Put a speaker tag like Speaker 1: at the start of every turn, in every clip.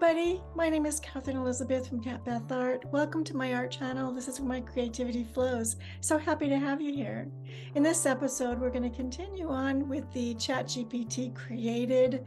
Speaker 1: everybody, my name is Catherine Elizabeth from Cat Bath Art. Welcome to my art channel. This is where my creativity flows. So happy to have you here. In this episode, we're going to continue on with the ChatGPT created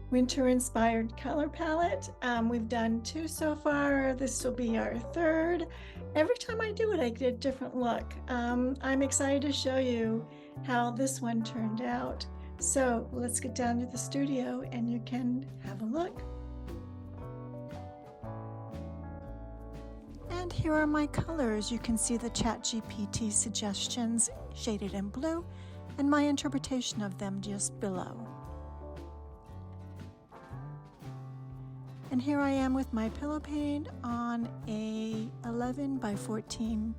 Speaker 1: winter-inspired color palette. We've done 2 so far. This will be our 3rd. Every time I do it, I get a different look. I'm excited to show you how this one turned out. So let's get down to the studio and you can have a look. And here are my colors. You can see the ChatGPT suggestions shaded in blue and my interpretation of them just below. And here I am with my pillow paint on a 11 by 14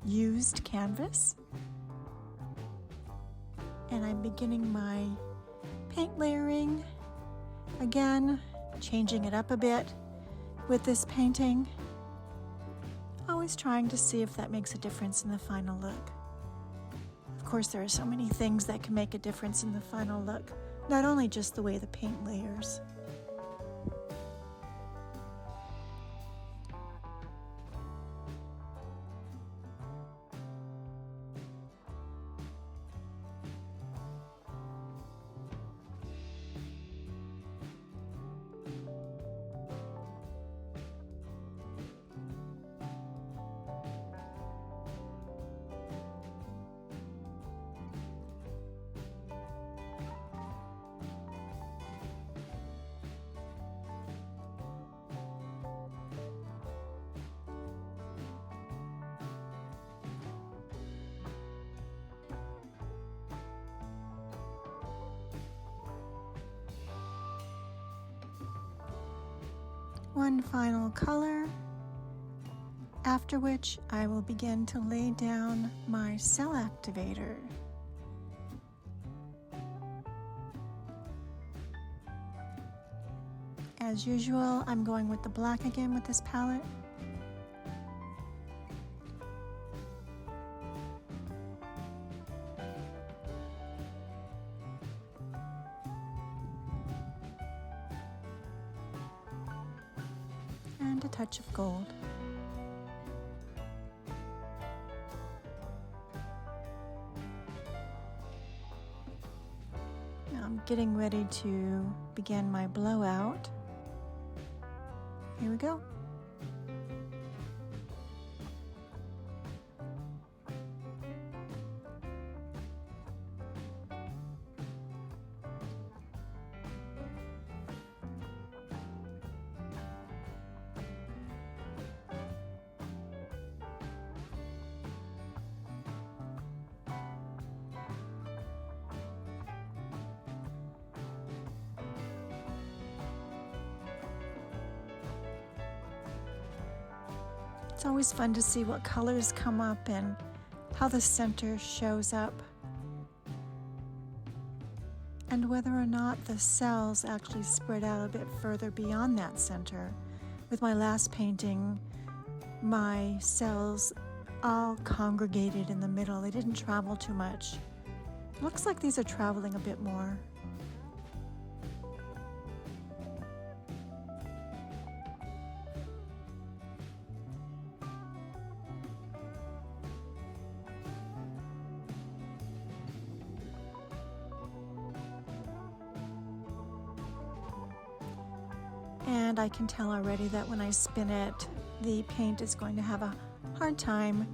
Speaker 1: used canvas. And I'm beginning my paint layering. Again, changing it up a bit with this painting. Always trying to see if that makes a difference in the final look. Of course, there are so many things that can make a difference in the final look, not only just the way the paint layers. One final color, after which I will begin to lay down my cell activator. As usual, I'm going with the black again with this palette. And a touch of gold. Now I'm getting ready to begin my blowout. Here we go. It's always fun to see what colors come up and how the center shows up, and whether or not the cells actually spread out a bit further beyond that center. With my last painting, my cells all congregated in the middle. They didn't travel too much. It looks like these are traveling a bit more. And I can tell already that when I spin it, the paint is going to have a hard time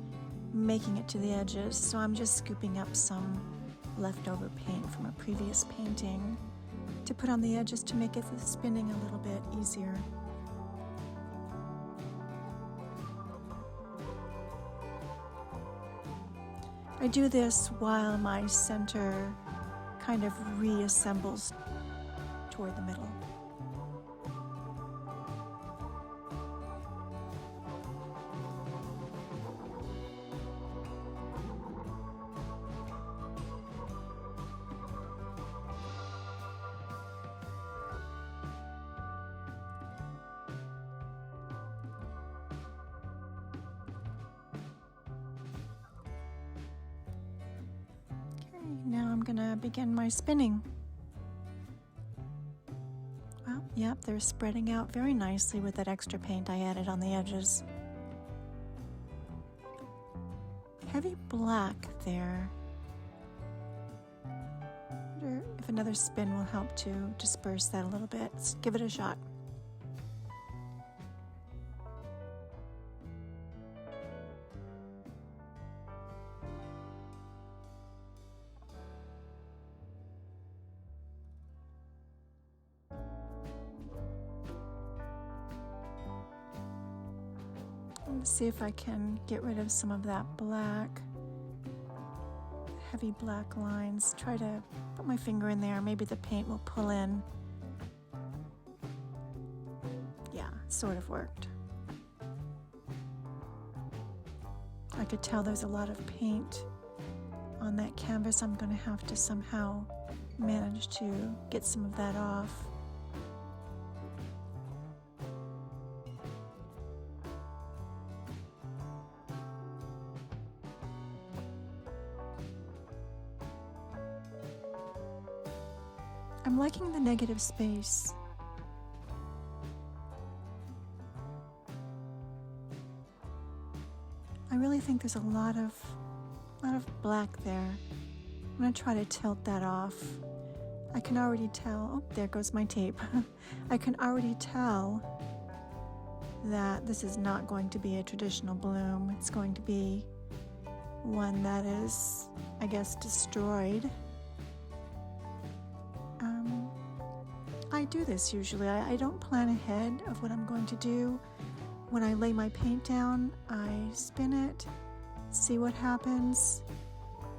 Speaker 1: making it to the edges. So I'm just scooping up some leftover paint from a previous painting to put on the edges to make it the spinning a little bit easier. I do this while my center kind of reassembles toward the middle. Now I'm going to begin my spinning. Well, Yep, they're spreading out very nicely with that extra paint I added on the edges. Heavy black there. I wonder if another spin will help to disperse that a little bit. Let's give it a shot. Let's see if I can get rid of some of that black, heavy black lines. Try to put my finger in there. Maybe the paint will pull in. Yeah, sort of worked. I could tell there's a lot of paint on that canvas. I'm going to have to somehow manage to get some of that off. I'm liking the negative space. I really think there's a lot of black there. I'm going to try to tilt that off. I can already tell, oh, there goes my tape. I can already tell that this is not going to be a traditional bloom. It's going to be one that is, I guess, destroyed. I do this usually. I don't plan ahead of what I'm going to do. When I lay my paint down, I spin it, see what happens.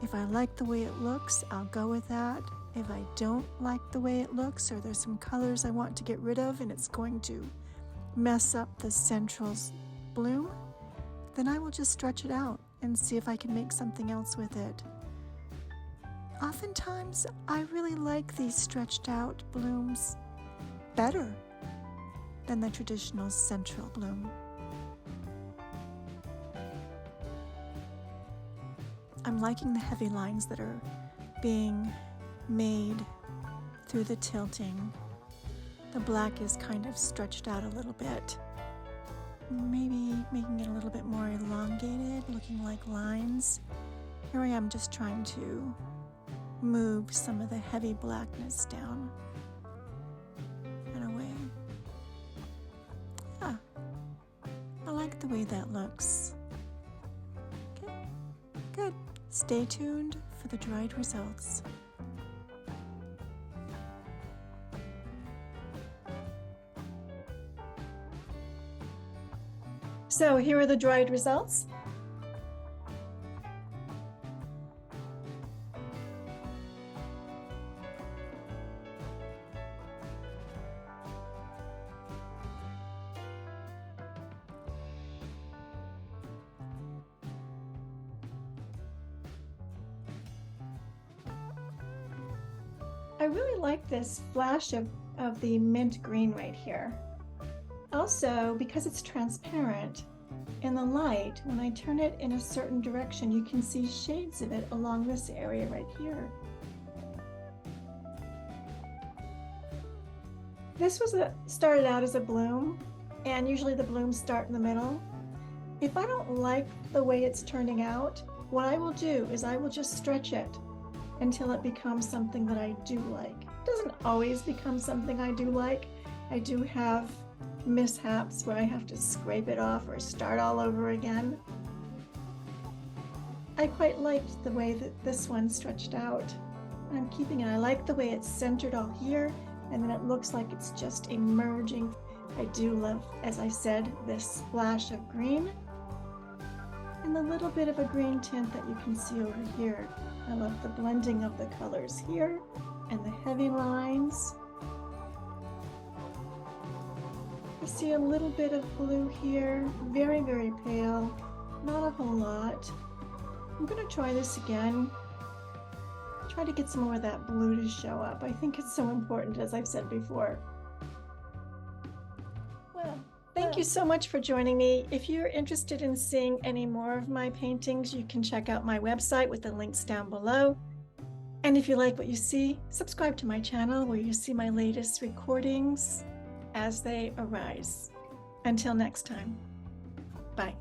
Speaker 1: If I like the way it looks, I'll go with that. If I don't like the way it looks, or there's some colors I want to get rid of and it's going to mess up the central bloom, then I will just stretch it out and see if I can make something else with it. Oftentimes, I really like these stretched out blooms better than the traditional central bloom. I'm liking the heavy lines that are being made through the tilting. The black is kind of stretched out a little bit. Maybe making it a little bit more elongated, looking like lines. Here I am just trying to move some of the heavy blackness down and away. Yeah, I like the way that looks. Okay, good. Stay tuned for the dried results. So here are the dried results. I really like this flash of the mint green right here. Also, because it's transparent, in the light, when I turn it in a certain direction, you can see shades of it along this area right here. This was started out as a bloom, and usually the blooms start in the middle. If I don't like the way it's turning out, what I will do is I will just stretch it until it becomes something that I do like. It doesn't always become something I do like. I do have mishaps where I have to scrape it off or start all over again. I quite liked the way that this one stretched out. I'm keeping it. I like the way it's centered all here, and then it looks like it's just emerging. I do love, as I said, this splash of green and the little bit of a green tint that you can see over here. I love the blending of the colors here and the heavy lines. I see a little bit of blue here, very, very pale, not a whole lot. I'm going to try this again. Try to get some more of that blue to show up. I think it's so important, as I've said before. Well, thank you so much for joining me. If you're interested in seeing any more of my paintings, you can check out my website with the links down below. And if you like what you see, subscribe to my channel where you see my latest recordings as they arise. Until next time, bye.